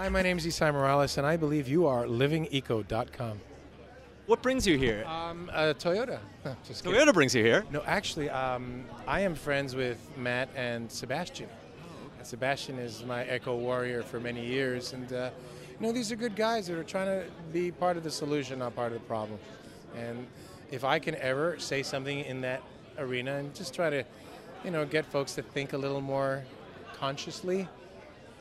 Hi, my name is Esai Morales, and I believe you are livingeco.com. What brings you here? Toyota. Just kidding. Toyota brings you here. No, actually, I am friends with Matt and Sebastian. And Sebastian is my eco warrior for many years, and these are good guys that are trying to be part of the solution, not part of the problem. And if I can ever say something in that arena and just try to, get folks to think a little more consciously,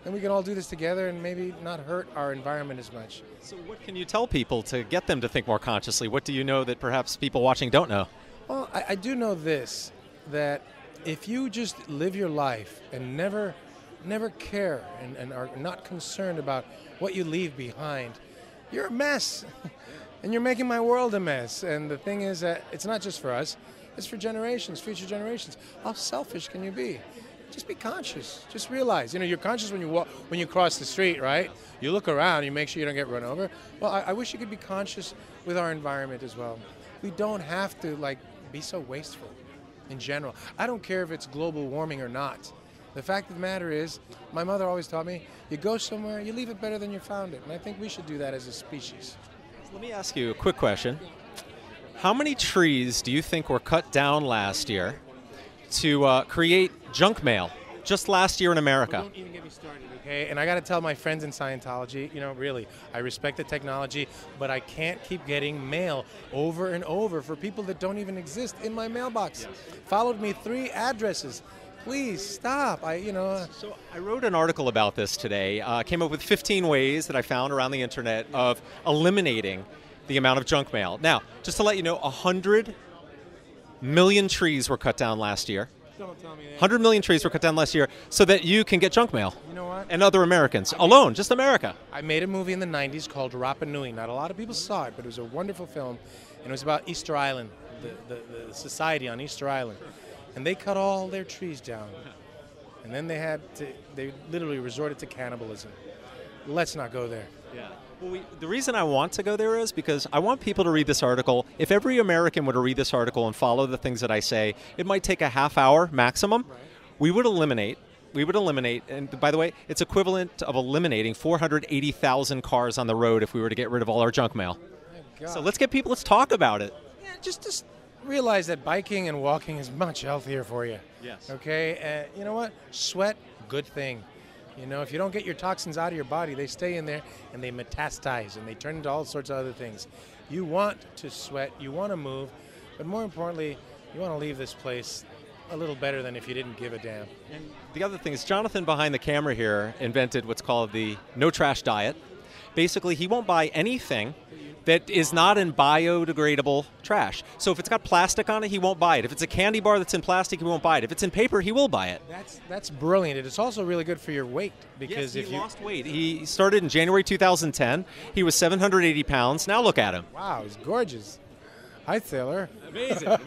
then we can all do this together and maybe not hurt our environment as much. So what can you tell people to get them to think more consciously? What do you know that perhaps people watching don't know? Well, I do know this, that if you just live your life and never care and are not concerned about what you leave behind, you're a mess. And you're making my world a mess. And the thing is that it's not just for us, it's for generations, future generations. How selfish can you be? Just be conscious. Just realize, you're conscious when you walk, when you cross the street, right? You look around, you make sure you don't get run over. Well, I wish you could be conscious with our environment as well. We don't have to be so wasteful in general. I don't care if it's global warming or not. The fact of the matter is, my mother always taught me, you go somewhere, you leave it better than you found it. And I think we should do that as a species. Let me ask you a quick question. How many trees do you think were cut down last year to create junk mail just last year in America? Well, don't even get me started, okay? And I got to tell my friends in Scientology, really, I respect the technology, but I can't keep getting mail over and over for people that don't even exist in my mailbox. Yes. Followed me 3 addresses. Please stop. So I wrote an article about this today. Came up with 15 ways that I found around the internet of eliminating the amount of junk mail. Now, just to let you know, 100 million trees were cut down last year. Don't tell me that. 100 million trees were cut down last year so that you can get junk mail. You know what? And other Americans. Alone, just America. I made a movie in the 90s called Rapa Nui. Not a lot of people saw it, but it was a wonderful film. And it was about Easter Island, the society on Easter Island. And they cut all their trees down. And then they literally resorted to cannibalism. Let's not go there. Yeah. Well, the reason I want to go there is because I want people to read this article. If every American were to read this article and follow the things that I say, it might take a half hour maximum. Right. We would eliminate, and by the way, it's equivalent of eliminating 480,000 cars on the road if we were to get rid of all our junk mail. So let's talk about it. Yeah, just realize that biking and walking is much healthier for you. Yes. Okay, you know what? Sweat, good thing. If you don't get your toxins out of your body, they stay in there and they metastasize and they turn into all sorts of other things. You want to sweat, you want to move, but more importantly, you want to leave this place a little better than if you didn't give a damn. And the other thing is, Jonathan behind the camera here invented what's called the no trash diet. Basically, he won't buy anything that is not in biodegradable trash. So if it's got plastic on it, he won't buy it. If it's a candy bar that's in plastic, he won't buy it. If it's in paper, he will buy it. That's brilliant. It's also really good for your weight because yes, he lost weight. He started in January 2010. He was 780 pounds. Now look at him. Wow, he's gorgeous. Hi, Taylor. Amazing.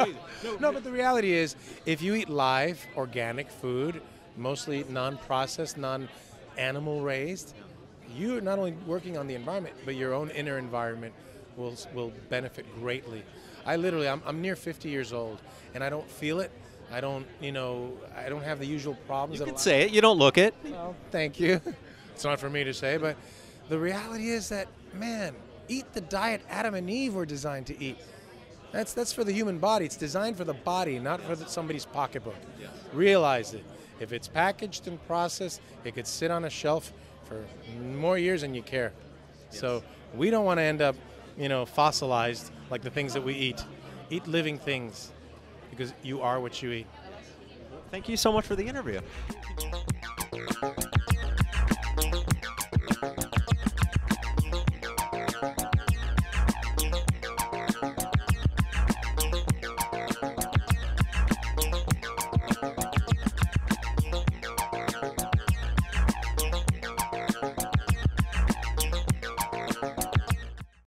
No, but the reality is, if you eat live, organic food, mostly non-processed, non-animal raised, you're not only working on the environment, but your own inner environment will benefit greatly. I'm near 50 years old, and I don't feel it. I don't have the usual problems. You can say it. You don't look it. Well, thank you. It's not for me to say, but the reality is that, man, eat the diet Adam and Eve were designed to eat. That's for the human body. It's designed for the body, not for somebody's pocketbook. Yes. Realize it. If it's packaged and processed, it could sit on a shelf for more years than you care. Yes. So we don't want to end up, fossilized like the things that we eat. Eat living things because you are what you eat. Thank you so much for the interview.